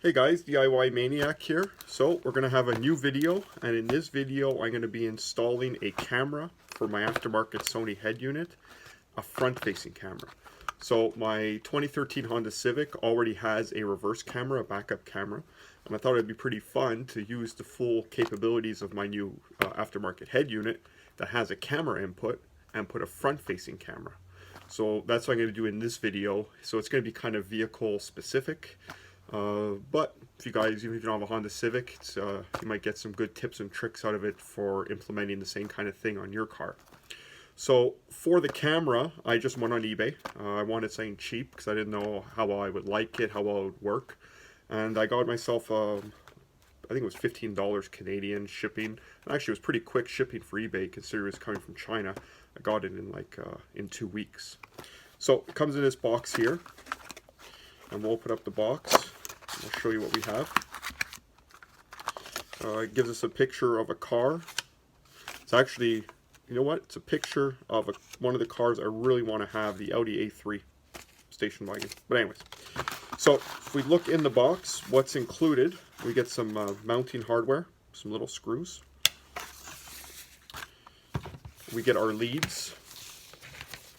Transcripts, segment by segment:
Hey guys, DIY Maniac here. So we're going to have a new video, and in this video I'm going to be installing a camera for my aftermarket Sony head unit, a front-facing camera. So my 2013 Honda Civic already has a reverse camera, a backup camera, and I thought it'd be pretty fun to use the full capabilities of my new aftermarket head unit that has a camera input and put a front-facing camera. So that's what I'm going to do in this video. So it's going to be kind of vehicle specific. But if you guys, even if you don't have a Honda Civic, you might get some good tips and tricks out of it for implementing the same kind of thing on your car. So for the camera, I just went on eBay. I wanted something cheap because I didn't know how well I would like it, how well it would work. And I got myself, I think it was $15 Canadian shipping. And actually, it was pretty quick shipping for eBay considering it was coming from China. I got it in in 2 weeks. So it comes in this box here. And we'll open up the box. I'll show you what we have. It gives us a picture of a car. It's actually, you know what? It's a picture of one of the cars I really want to have, the Audi A3 station wagon. But anyways, so if we look in the box, what's included, we get some mounting hardware, some little screws. We get our leads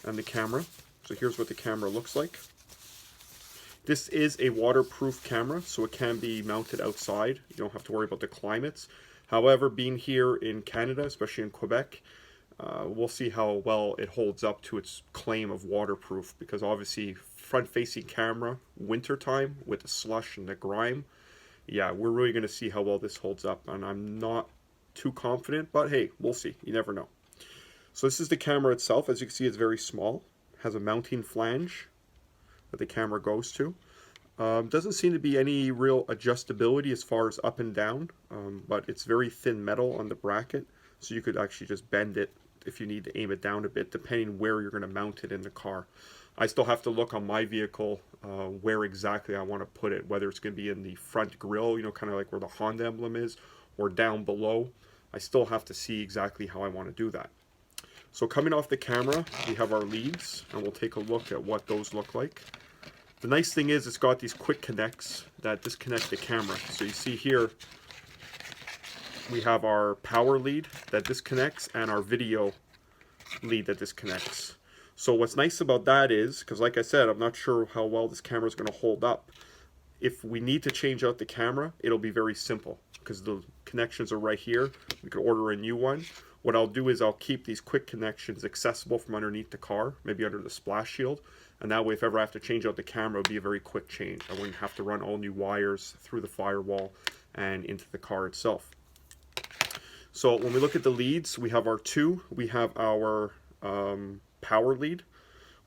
and the camera. So here's what the camera looks like. This is a waterproof camera, so it can be mounted outside. You don't have to worry about the climates. However, being here in Canada, especially in Quebec, we'll see how well it holds up to its claim of waterproof, because obviously front-facing camera, wintertime, with the slush and the grime, yeah, we're really going to see how well this holds up, and I'm not too confident, but hey, we'll see. You never know. So this is the camera itself. As you can see, it's very small. It has a mounting flange that the camera goes to. Doesn't seem to be any real adjustability as far as up and down, but it's very thin metal on the bracket, so you could actually just bend it if you need to aim it down a bit, depending where you're going to mount it in the car. I still have to look on my vehicle where exactly I want to put it, whether it's going to be in the front grille, you know, kind of like where the Honda emblem is, or down below. I still have to see exactly how I want to do that. So coming off the camera, we have our leads, and we'll take a look at what those look like. The nice thing is it's got these Quickconnects that disconnect the camera. So you see here, we have our power lead that disconnects and our video lead that disconnects. So what's nice about that is, because like I said, I'm not sure how well this camera is going to hold up. If we need to change out the camera, it'll be very simple because the connections are right here. We could order a new one. What I'll do is I'll keep these quick connections accessible from underneath the car, maybe under the splash shield, and that way if ever I have to change out the camera, it'll be a very quick change. I wouldn't have to run all new wires through the firewall and into the car itself. So when we look at the leads, we have our we have our power lead,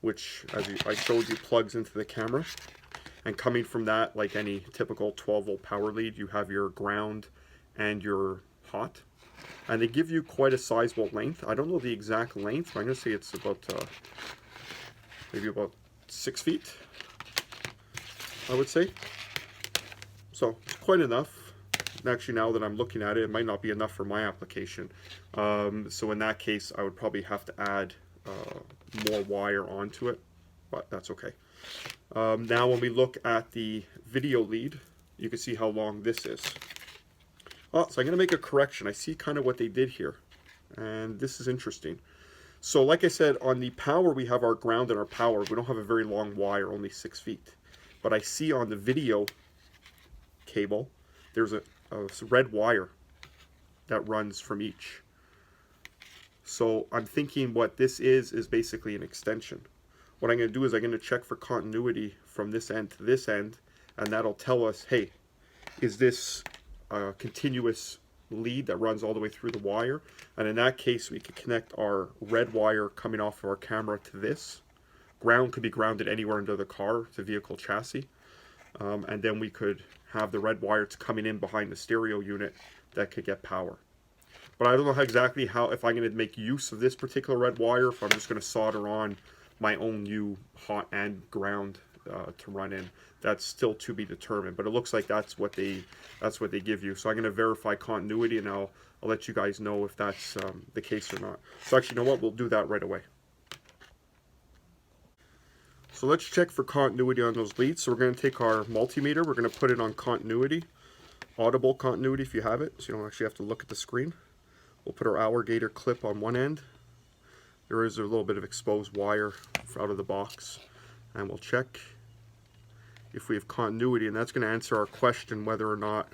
which as I showed you plugs into the camera. And coming from that, like any typical 12-volt power lead, you have your ground and your hot. And they give you quite a sizable length. I don't know the exact length, but I'm going to say it's about maybe about 6 feet, I would say. So it's quite enough. Actually, now that I'm looking at it, it might not be enough for my application. So in that case, I would probably have to add more wire onto it, but that's okay. Now when we look at the video lead, you can see how long this is. Oh, so I'm going to make a correction. I see kind of what they did here, and this is interesting. So like I said, on the power, we have our ground and our power. We don't have a very long wire, only 6 feet. But I see on the video cable, there's a red wire that runs from each. So I'm thinking what this is basically an extension. What I'm going to do is I'm going to check for continuity from this end to this end, and that'll tell us, hey, is this a continuous lead that runs all the way through the wire? And in that case, we could connect our red wire coming off of our camera to this. Ground could be grounded anywhere under the car, it's a vehicle chassis. And then we could have the red wire coming in behind the stereo unit that could get power. But I don't know exactly if I'm going to make use of this particular red wire, if I'm just going to solder on my own new hot and ground to run in. That's still to be determined, but it looks like that's what they give you. So I'm going to verify continuity, and I'll let you guys know if that's the case or not. So actually, you know what? We'll do that right away. So let's check for continuity on those leads. So we're going to take our multimeter, we're going to put it on continuity, audible continuity if you have it, so you don't actually have to look at the screen. We'll put our alligator clip on one end. There is a little bit of exposed wire out of the box, and we'll check if we have continuity, and that's going to answer our question whether or not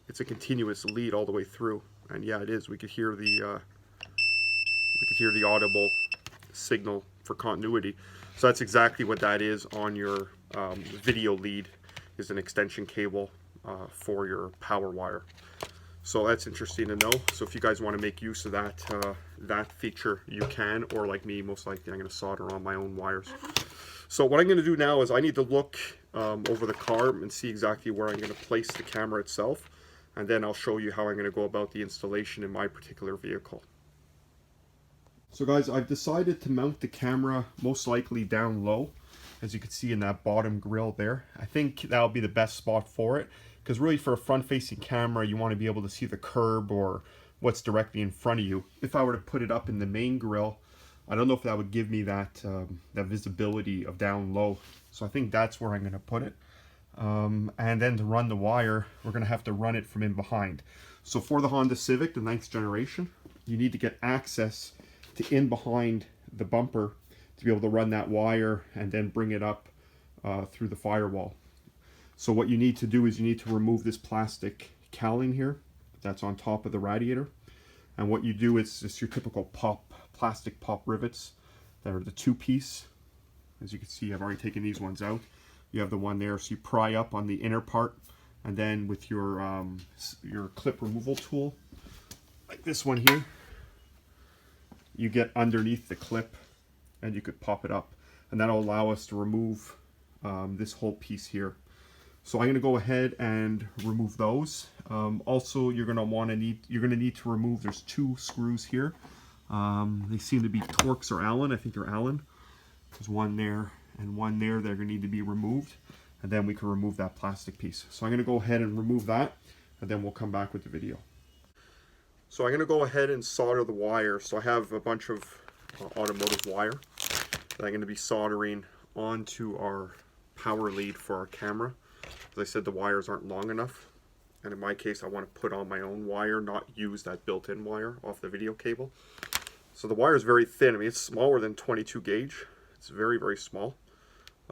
it's a continuous lead all the way through. And yeah, it is. We could hear the audible signal for continuity. So that's exactly what that is on your video lead, is an extension cable for your power wire. So that's interesting to know. So if you guys want to make use of that feature, you can, or like me, most likely I'm going to solder on my own wires. So what I'm going to do now is I need to look over the car and see exactly where I'm going to place the camera itself, and then I'll show you how I'm going to go about the installation in my particular vehicle. So guys, I've decided to mount the camera most likely down low, as you can see in that bottom grill there. I think that'll be the best spot for it, because really for a front-facing camera, you want to be able to see the curb or what's directly in front of you. If I were to put it up in the main grill, I don't know if that would give me that visibility of down low. So I think that's where I'm going to put it. And then to run the wire, we're going to have to run it from in behind. So for the Honda Civic, the 9th generation, you need to get access to in behind the bumper to be able to run that wire and then bring it up through the firewall. So what you need to do is you need to remove this plastic cowling here that's on top of the radiator. And what you do is just your typical plastic pop rivets that are the 2-piece. As you can see, I've already taken these ones out. You have the one there, so you pry up on the inner part, and then with your clip removal tool, like this one here, you get underneath the clip and you could pop it up, and that'll allow us to remove this whole piece here. So I'm going to go ahead and remove those. Also, you're going to need to remove, there's 2 screws here. They seem to be Torx or Allen. I think they're Allen. There's one there and one there that are going to need to be removed, and then we can remove that plastic piece. So I'm going to go ahead and remove that, and then we'll come back with the video. So I'm going to go ahead and solder the wire. So I have a bunch of automotive wire that I'm going to be soldering onto our power lead for our camera. As I said, the wires aren't long enough, and in my case I want to put on my own wire, not use that built-in wire off the video cable. So the wire is very thin. I mean, it's smaller than 22 gauge. It's very, very small.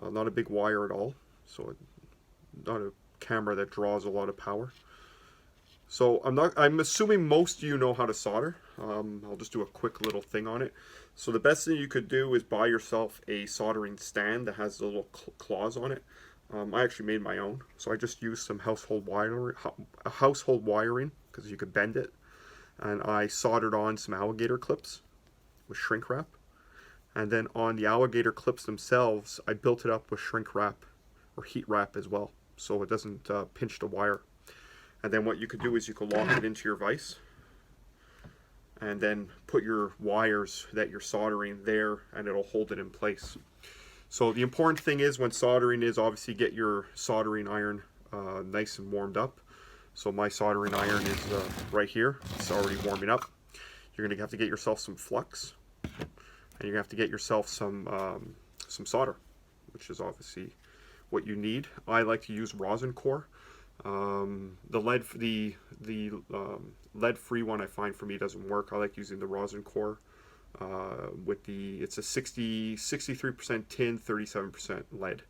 Not a big wire at all. So not a camera that draws a lot of power. So I'm assuming most of you know how to solder. I'll just do a quick little thing on it. So the best thing you could do is buy yourself a soldering stand that has the little claws on it. I actually made my own. So I just used some household wiring, because you could bend it. And I soldered on some alligator clips with shrink wrap. And then on the alligator clips themselves, I built it up with shrink wrap or heat wrap as well, so it doesn't pinch the wire. And then what you could do is you could lock it into your vise and then put your wires that you're soldering there, and it'll hold it in place. So the important thing is when soldering is obviously get your soldering iron nice and warmed up. So my soldering iron is right here. It's already warming up. You're going to have to get yourself some flux, and you're going to have to get yourself some solder, which is obviously what you need. I like to use rosin core. The lead-free one I find for me doesn't work. I like using the rosin core it's a 63% tin, 37% lead,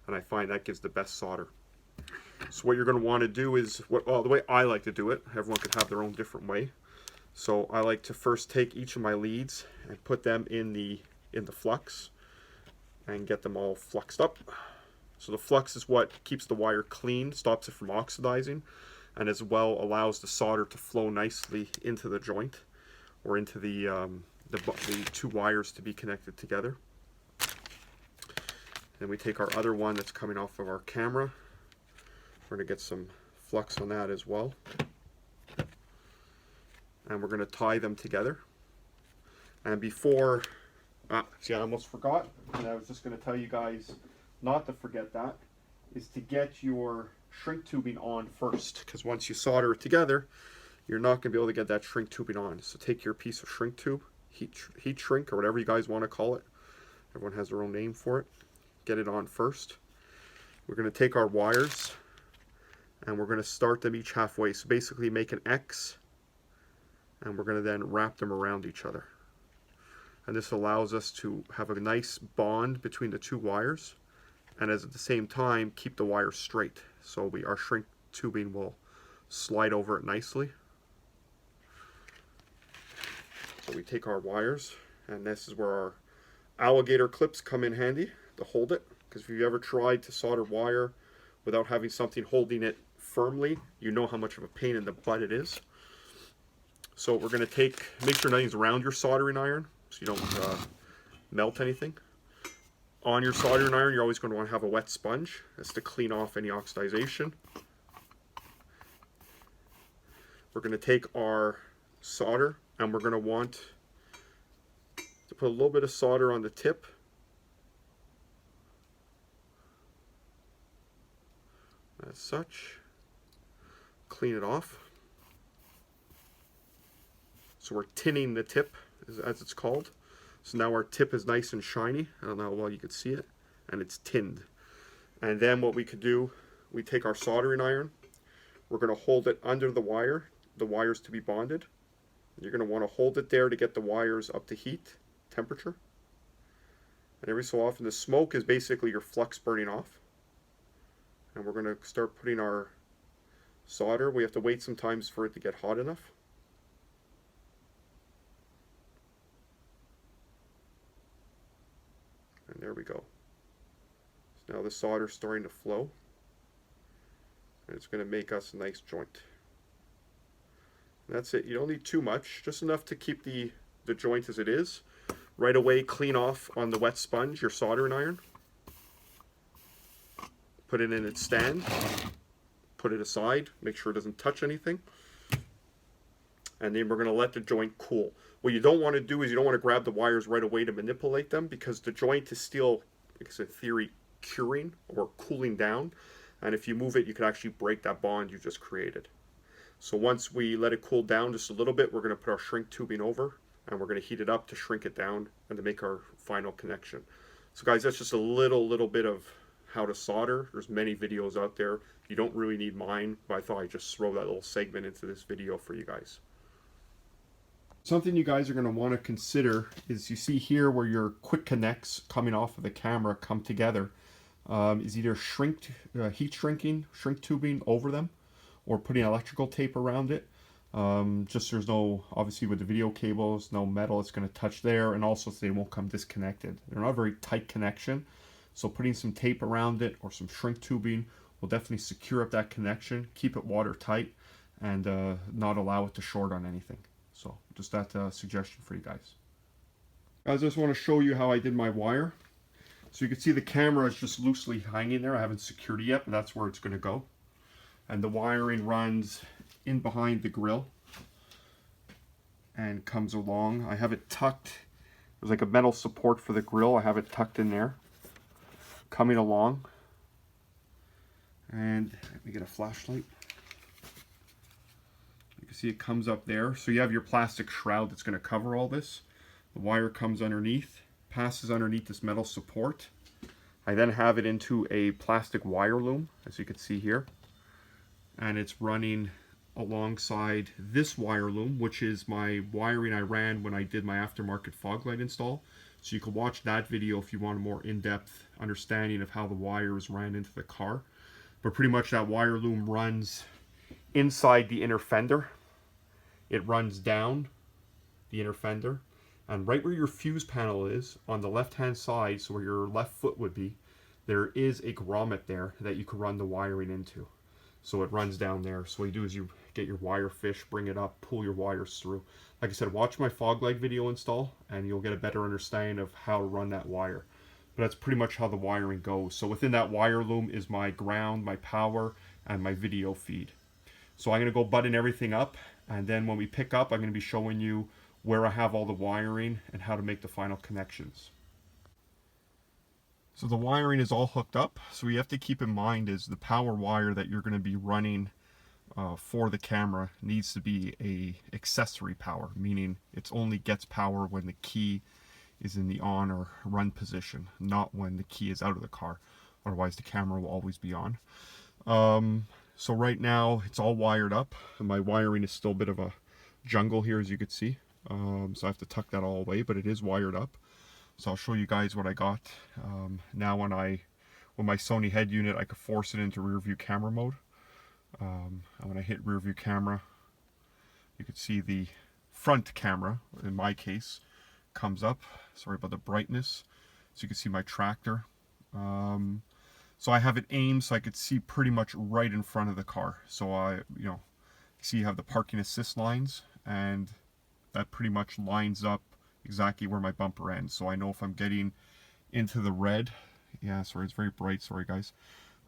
and I find that gives the best solder. So what you're going to want to do is, the way I like to do it, everyone could have their own different way. So I like to first take each of my leads and put them in the flux and get them all fluxed up. So the flux is what keeps the wire clean, stops it from oxidizing, and as well allows the solder to flow nicely into the joint, or into the 2 wires to be connected together. Then we take our other one that's coming off of our camera. We're going to get some flux on that as well. And we're going to tie them together. And before, see, I almost forgot, and I was just going to tell you guys not to forget that, is to get your shrink tubing on first, because once you solder it together, you're not going to be able to get that shrink tubing on. So take your piece of shrink tube, heat shrink, or whatever you guys want to call it, Everyone has their own name for it. Get it on first. We're going to take our wires and we're going to start them each halfway. So basically make an X, and we're going to then wrap them around each other. And this allows us to have a nice bond between the two wires, and at the same time keep the wires straight. So our shrink tubing will slide over it nicely. So we take our wires, and this is where our alligator clips come in handy to hold it, because if you've ever tried to solder wire without having something holding it firmly, you know how much of a pain in the butt it is. So we're going to make sure nothing's around your soldering iron so you don't melt anything. On your soldering iron, you're always going to want to have a wet sponge. That's to clean off any oxidization. We're going to take our solder, and we're going to want to put a little bit of solder on the tip. As such. Clean it off. So we're tinning the tip, as it's called. So now our tip is nice and shiny. I don't know how well you can see it. And it's tinned. And then what we could do, we take our soldering iron. We're going to hold it under the wires to be bonded. You're going to want to hold it there to get the wires up to heat, temperature. And every so often, the smoke is basically your flux burning off. And we're going to start putting our solder. We have to wait sometimes for it to get hot enough. And there we go. So now the solder's starting to flow. And it's going to make us a nice joint. And that's it. You don't need too much, just enough to keep the joint as it is. Right away, clean off on the wet sponge your soldering iron. Put it in its stand. Put it aside. Make sure it doesn't touch anything. And then we're going to let the joint cool. What you don't want to do is you don't want to grab the wires right away to manipulate them, because the joint is still, I guess in theory, curing or cooling down. And if you move it, you can actually break that bond you just created. So once we let it cool down just a little bit, we're going to put our shrink tubing over, and we're going to heat it up to shrink it down and to make our final connection. So guys, that's just a little bit of how to solder. There's many videos out there. You don't really need mine, but I thought I'd just throw that little segment into this video for you guys. Something you guys are going to want to consider is, you see here where your Quickconnects coming off of the camera come together, is either heat shrinking, shrink tubing over them, or putting electrical tape around it. Just there's no, obviously with the video cables, no metal it's going to touch there, and also so they won't come disconnected. They're not a very tight connection, so putting some tape around it or some shrink tubing will definitely secure up that connection, keep it watertight, and not allow it to short on anything. So just that suggestion for you guys. Guys, I just want to show you how I did my wire. So you can see the camera is just loosely hanging there. I haven't secured it yet, but that's where it's going to go. And the wiring runs in behind the grill and comes along. I have it tucked. There's like a metal support for the grill. I have it tucked in there, coming along. And let me get a flashlight. You can see it comes up there. So you have your plastic shroud that's going to cover all this. The wire comes underneath, passes underneath this metal support. I then have it into a plastic wire loom, as you can see here. And it's running alongside this wire loom, which is my wiring I ran when I did my aftermarket fog light install. So you can watch that video if you want a more in-depth understanding of how the wires ran into the car. But pretty much that wire loom runs inside the inner fender. It runs down the inner fender, and right where your fuse panel is on the left hand side, so where your left foot would be, there is a grommet there that you can run the wiring into. So it runs down there. So what you do is you get your wire fish, bring it up, pull your wires through. Like I said, watch my fog light video install and you'll get a better understanding of how to run that wire. But that's pretty much how the wiring goes. So within that wire loom is my ground, my power, and my video feed. So I'm going to go button everything up, and then when we pick up, I'm going to be showing you where I have all the wiring and how to make the final connections. So the wiring is all hooked up. So what you have to keep in mind is the power wire that you're going to be running for the camera needs to be a accessory power, meaning it only gets power when the key is in the on or run position, not when the key is out of the car. Otherwise the camera will always be on. So right now it's all wired up. My wiring is still a bit of a jungle here, as you can see. So I have to tuck that all away, but it is wired up. So I'll show you guys what I got. Now with my Sony head unit, I could force it into rear view camera mode. And when I hit rear view camera, you can see the front camera, in my case, comes up. Sorry about the brightness. So you can see my tractor. So I have it aimed so I could see pretty much right in front of the car. So I, see you have the parking assist lines, and that pretty much lines up exactly where my bumper ends. So I know if I'm getting into the red, yeah, sorry, it's very bright, sorry guys.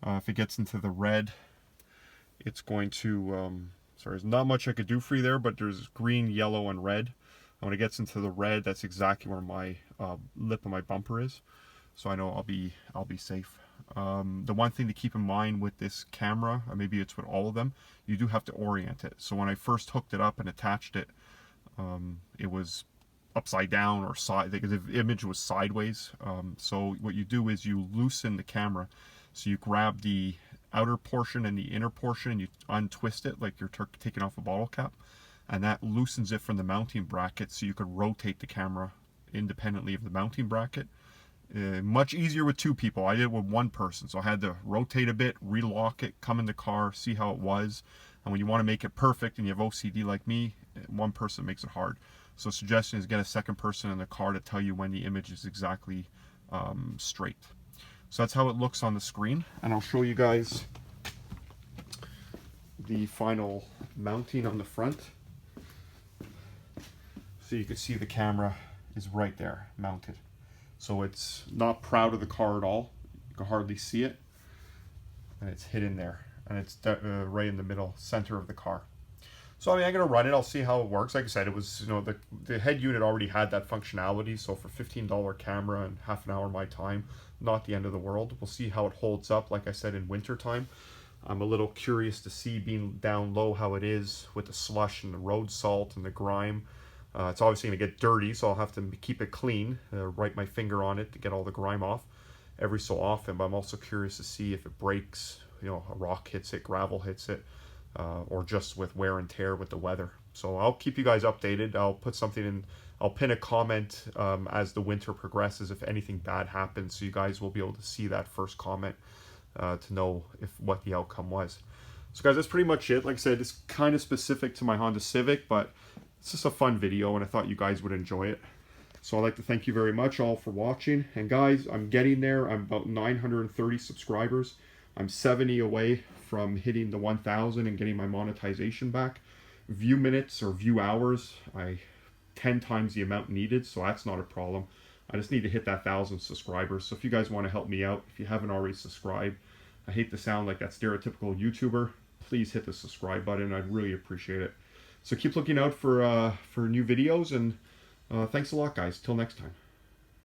If it gets into the red, it's going to, sorry, there's not much I could do for you there, but there's green, yellow, and red. And when it gets into the red, that's exactly where my lip of my bumper is. So I know I'll be safe. The one thing to keep in mind with this camera, or maybe it's with all of them, you do have to orient it. So when I first hooked it up and attached it, it was upside down or side, the image was sideways. So what you do is you loosen the camera. So you grab the outer portion and the inner portion and you untwist it like you're taking off a bottle cap, and that loosens it from the mounting bracket, so you could rotate the camera independently of the mounting bracket. Much easier with two people. I did it with one person, so I had to rotate a bit, relock it, come in the car, see how it was. And when you want to make it perfect and you have OCD like me, one person makes it hard. So suggestion is get a second person in the car to tell you when the image is exactly straight. So that's how it looks on the screen, and I'll show you guys the final mounting on the front. So you can see the camera is right there mounted. So it's not proud of the car at all. You can hardly see it. And it's hidden there. And it's right in the middle, center of the car. So I mean, I'm going to run it. I'll see how it works. Like I said, it was, the head unit already had that functionality. So for $15 camera and half an hour of my time, not the end of the world. We'll see how it holds up, like I said, in winter time. I'm a little curious to see, being down low, how it is with the slush and the road salt and the grime. It's obviously going to get dirty, so I'll have to keep it clean, wipe my finger on it to get all the grime off every so often. But I'm also curious to see if it breaks, a rock hits it, gravel hits it, or just with wear and tear with the weather. So I'll keep you guys updated. I'll put something in, I'll pin a comment as the winter progresses if anything bad happens, so you guys will be able to see that first comment to know what the outcome was. So guys, that's pretty much it. Like I said, it's kind of specific to my Honda Civic, but it's just a fun video, and I thought you guys would enjoy it. So I'd like to thank you very much all for watching. And guys, I'm getting there. I'm about 930 subscribers. I'm 70 away from hitting the 1,000 and getting my monetization back. View minutes or view hours, 10 times the amount needed, so that's not a problem. I just need to hit that 1,000 subscribers. So if you guys want to help me out, if you haven't already subscribed, I hate to sound like that stereotypical YouTuber, please hit the subscribe button. I'd really appreciate it. So keep looking out for new videos, and thanks a lot, guys. Till next time.